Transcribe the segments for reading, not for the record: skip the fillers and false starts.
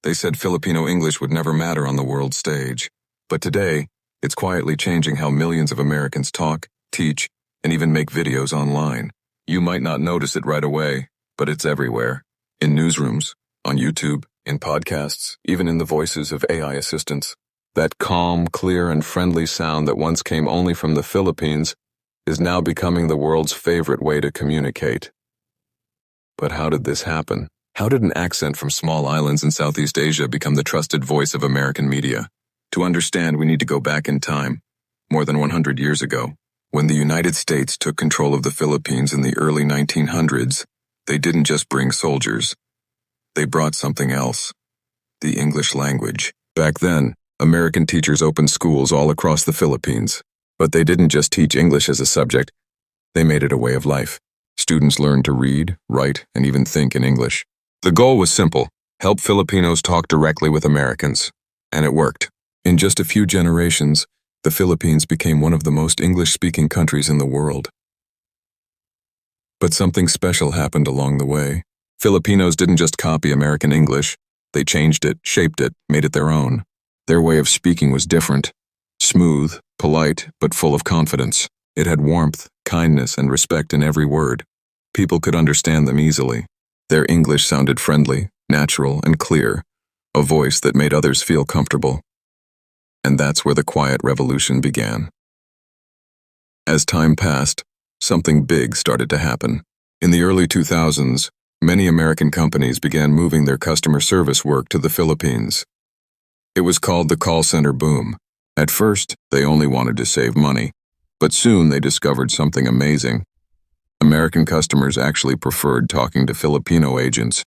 They said Filipino English would never matter on the world stage. But today, it's quietly changing how millions of Americans talk, teach, and even make videos online. You might not notice it right away, but it's everywhere. In newsrooms, on YouTube, in podcasts, even in the voices of AI assistants. That calm, clear, and friendly sound that once came only from the Philippines is now becoming the world's favorite way to communicate. But how did this happen? How did an accent from small islands in Southeast Asia become the trusted voice of American media? To understand, we need to go back in time, more than 100 years ago. When the United States took control of the Philippines in the early 1900s, they didn't just bring soldiers. They brought something else. The English language. Back then, American teachers opened schools all across the Philippines. But they didn't just teach English as a subject. They made it a way of life. Students learned to read, write, and even think in English. The goal was simple: help Filipinos talk directly with Americans. And it worked. In just a few generations, the Philippines became one of the most English-speaking countries in the world. But something special happened along the way. Filipinos didn't just copy American English. They changed it, shaped it, made it their own. Their way of speaking was different. Smooth, polite, but full of confidence. It had warmth, kindness, and respect in every word. People could understand them easily. Their English sounded friendly, natural, and clear, a voice that made others feel comfortable. And that's where the quiet revolution began. As time passed, something big started to happen. In the early 2000s, many American companies began moving their customer service work to the Philippines. It was called the call center boom. At first, they only wanted to save money, but soon they discovered something amazing. American customers actually preferred talking to Filipino agents.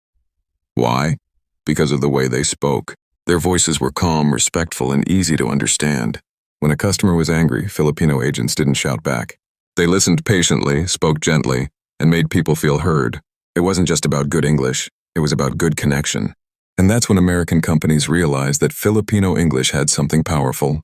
Why? Because of the way they spoke. Their voices were calm, respectful, and easy to understand. When a customer was angry, Filipino agents didn't shout back. They listened patiently, spoke gently, and made people feel heard. It wasn't just about good English, it was about good connection. And that's when American companies realized that Filipino English had something powerful: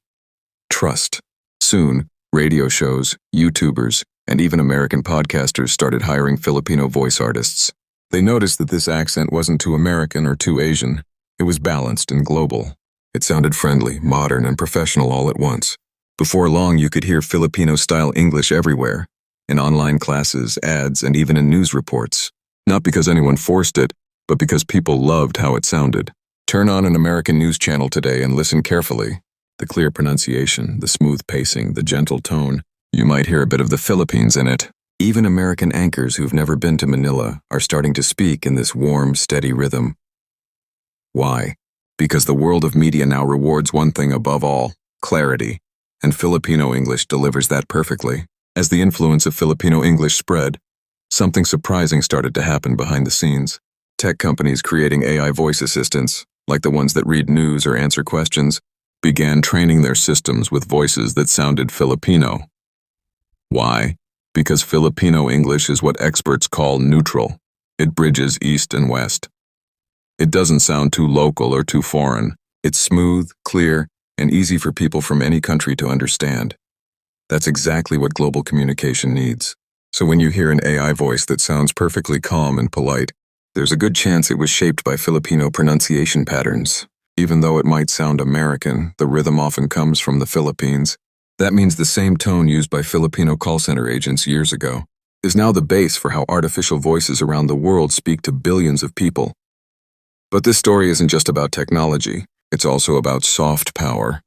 trust. Soon, radio shows, YouTubers, and even American podcasters started hiring Filipino voice artists. They noticed that this accent wasn't too American or too Asian. It was balanced and global. It sounded friendly, modern, and professional all at once. Before long, you could hear Filipino-style English everywhere, in online classes, ads, and even in news reports. Not because anyone forced it, but because people loved how it sounded. Turn on an American news channel today and listen carefully. The clear pronunciation, the smooth pacing, the gentle tone. You might hear a bit of the Philippines in it. Even American anchors who've never been to Manila are starting to speak in this warm, steady rhythm. Why? Because the world of media now rewards one thing above all: clarity. And Filipino English delivers that perfectly. As the influence of Filipino English spread, something surprising started to happen behind the scenes. Tech companies creating AI voice assistants, like the ones that read news or answer questions, began training their systems with voices that sounded Filipino. Why? Because Filipino English is what experts call neutral. It bridges East and West. It doesn't sound too local or too foreign. It's smooth, clear, and easy for people from any country to understand. That's exactly what global communication needs. So when you hear an AI voice that sounds perfectly calm and polite, there's a good chance it was shaped by Filipino pronunciation patterns. Even though it might sound American, the rhythm often comes from the Philippines. That means the same tone used by Filipino call center agents years ago is now the base for how artificial voices around the world speak to billions of people. But this story isn't just about technology. It's also about soft power,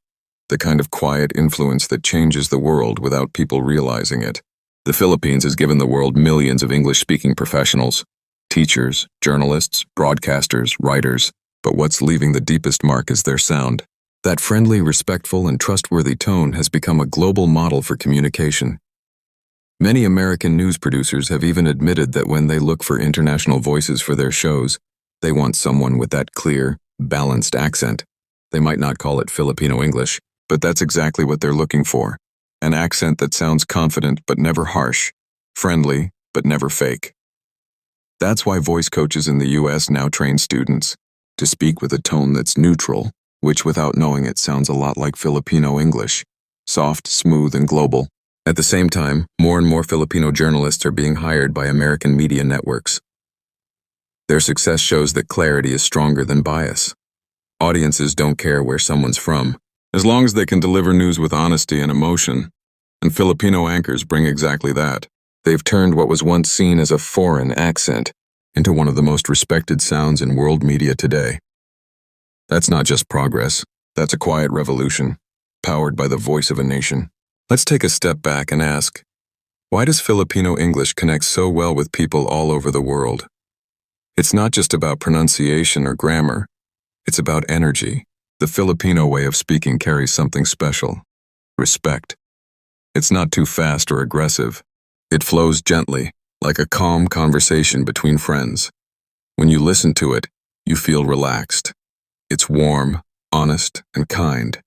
the kind of quiet influence that changes the world without people realizing it. The Philippines has given the world millions of English-speaking professionals, teachers, journalists, broadcasters, writers, but what's leaving the deepest mark is their sound. That friendly, respectful, and trustworthy tone has become a global model for communication. Many American news producers have even admitted that when they look for international voices for their shows, they want someone with that clear, balanced accent. They might not call it Filipino English, but that's exactly what they're looking for. An accent that sounds confident but never harsh, friendly but never fake. That's why voice coaches in the US now train students to speak with a tone that's neutral, which without knowing it sounds a lot like Filipino English, soft, smooth, and global. At the same time, more and more Filipino journalists are being hired by American media networks. Their success shows that clarity is stronger than bias. Audiences don't care where someone's from, as long as they can deliver news with honesty and emotion. And Filipino anchors bring exactly that. They've turned what was once seen as a foreign accent into one of the most respected sounds in world media today. That's not just progress, that's a quiet revolution, powered by the voice of a nation. Let's take a step back and ask, why does Filipino English connect so well with people all over the world? It's not just about pronunciation or grammar, it's about energy. The Filipino way of speaking carries something special: respect. It's not too fast or aggressive. It flows gently, like a calm conversation between friends. When you listen to it, you feel relaxed. It's warm, honest, and kind.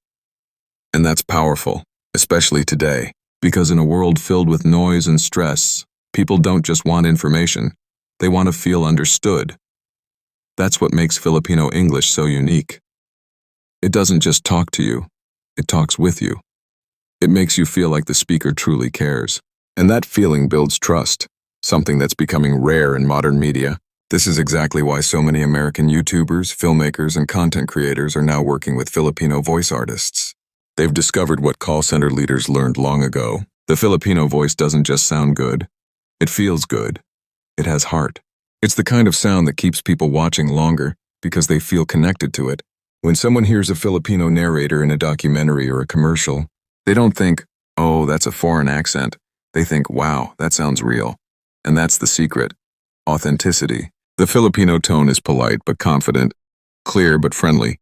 And that's powerful, especially today, because in a world filled with noise and stress, people don't just want information, they want to feel understood. That's what makes Filipino English so unique. It doesn't just talk to you, it talks with you. It makes you feel like the speaker truly cares. And that feeling builds trust, something that's becoming rare in modern media. This is exactly why so many American YouTubers, filmmakers, and content creators are now working with Filipino voice artists. They've discovered what call center leaders learned long ago. The Filipino voice doesn't just sound good, it feels good. It has heart. It's the kind of sound that keeps people watching longer because they feel connected to it. When someone hears a Filipino narrator in a documentary or a commercial, they don't think, oh, that's a foreign accent. They think, wow, that sounds real. And that's the secret: authenticity. The Filipino tone is polite but confident, clear but friendly.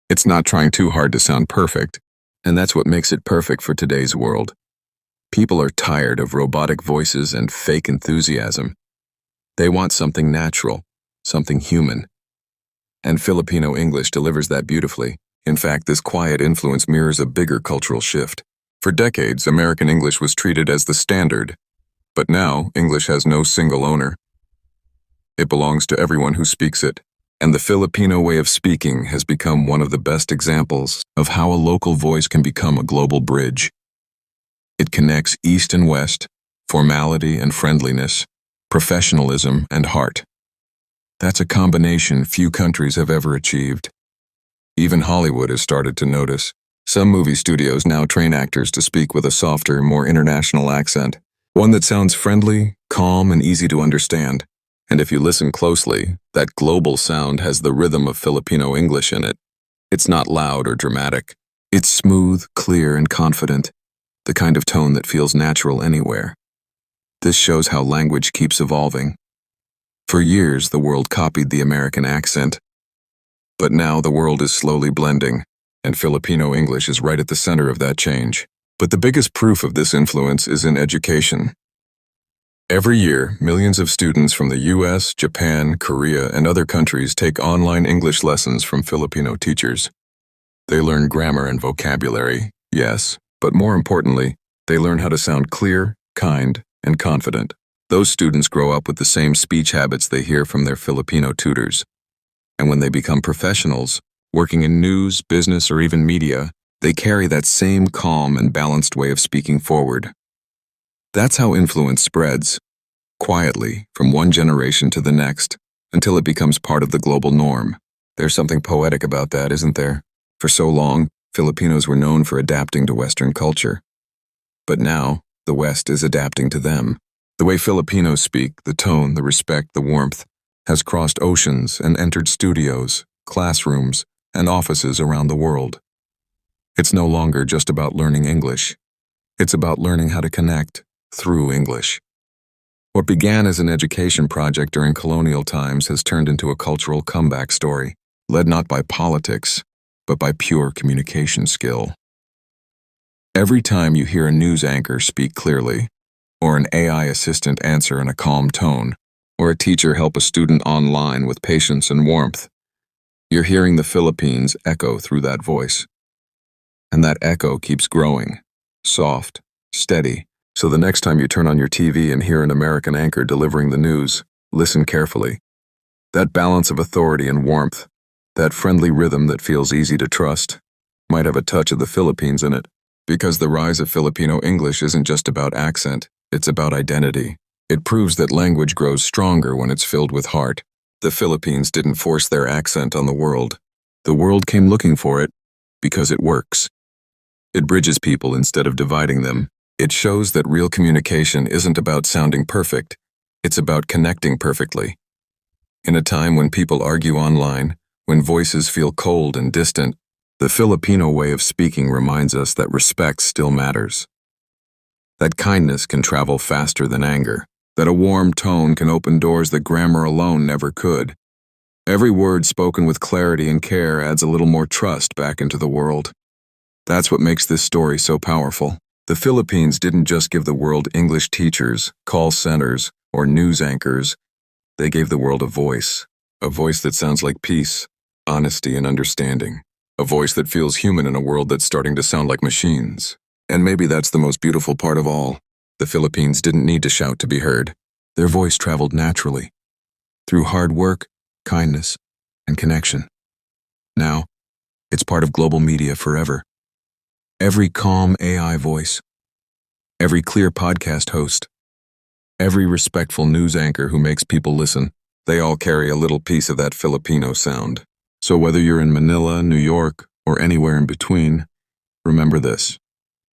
It's not trying too hard to sound perfect, and that's what makes it perfect for today's world. People are tired of robotic voices and fake enthusiasm. They want something natural, something human. And Filipino English delivers that beautifully. In fact, this quiet influence mirrors a bigger cultural shift. For decades, American English was treated as the standard. But now, English has no single owner. It belongs to everyone who speaks it. And the Filipino way of speaking has become one of the best examples of how a local voice can become a global bridge. It connects East and West, formality and friendliness, professionalism and heart. That's a combination few countries have ever achieved. Even Hollywood has started to notice. Some movie studios now train actors to speak with a softer, more international accent, one that sounds friendly, calm, and easy to understand. And if you listen closely, that global sound has the rhythm of Filipino English in it. It's not loud or dramatic. It's smooth, clear, and confident, the kind of tone that feels natural anywhere. This shows how language keeps evolving. For years, the world copied the American accent. But now the world is slowly blending, and Filipino English is right at the center of that change. But the biggest proof of this influence is in education. Every year, millions of students from the US, Japan, Korea, and other countries take online English lessons from Filipino teachers. They learn grammar and vocabulary, yes, but more importantly, they learn how to sound clear, kind, and confident. Those students grow up with the same speech habits they hear from their Filipino tutors. And when they become professionals, working in news, business, or even media, they carry that same calm and balanced way of speaking forward. That's how influence spreads, quietly, from one generation to the next, until it becomes part of the global norm. There's something poetic about that, isn't there? For so long, Filipinos were known for adapting to Western culture. But now, the West is adapting to them. The way Filipinos speak, the tone, the respect, the warmth, has crossed oceans and entered studios, classrooms, and offices around the world. It's no longer just about learning English. It's about learning how to connect through English. What began as an education project during colonial times has turned into a cultural comeback story, led not by politics, but by pure communication skill. Every time you hear a news anchor speak clearly, or an AI assistant answer in a calm tone, or a teacher help a student online with patience and warmth, you're hearing the Philippines echo through that voice. And that echo keeps growing, soft, steady, so the next time you turn on your TV and hear an American anchor delivering the news, listen carefully. That balance of authority and warmth, that friendly rhythm that feels easy to trust, might have a touch of the Philippines in it. Because the rise of Filipino English isn't just about accent, it's about identity. It proves that language grows stronger when it's filled with heart. The Philippines didn't force their accent on the world. The world came looking for it because it works. It bridges people instead of dividing them. It shows that real communication isn't about sounding perfect. It's about connecting perfectly. In a time when people argue online, when voices feel cold and distant, the Filipino way of speaking reminds us that respect still matters. That kindness can travel faster than anger. That a warm tone can open doors that grammar alone never could. Every word spoken with clarity and care adds a little more trust back into the world. That's what makes this story so powerful. The Philippines didn't just give the world English teachers, call centers, or news anchors. They gave the world a voice that sounds like peace, honesty, and understanding. A voice that feels human in a world that's starting to sound like machines. And maybe that's the most beautiful part of all. The Philippines didn't need to shout to be heard. Their voice traveled naturally, through hard work, kindness, and connection. Now, it's part of global media forever. Every calm AI voice, every clear podcast host, every respectful news anchor who makes people listen, they all carry a little piece of that Filipino sound. So whether you're in Manila, New York, or anywhere in between, remember this: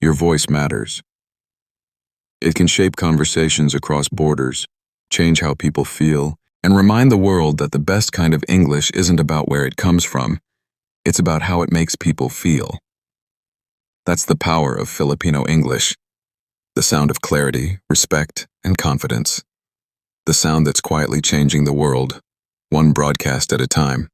your voice matters. It can shape conversations across borders, change how people feel, and remind the world that the best kind of English isn't about where it comes from. It's about how it makes people feel. That's the power of Filipino English. The sound of clarity, respect, and confidence. The sound that's quietly changing the world, one broadcast at a time.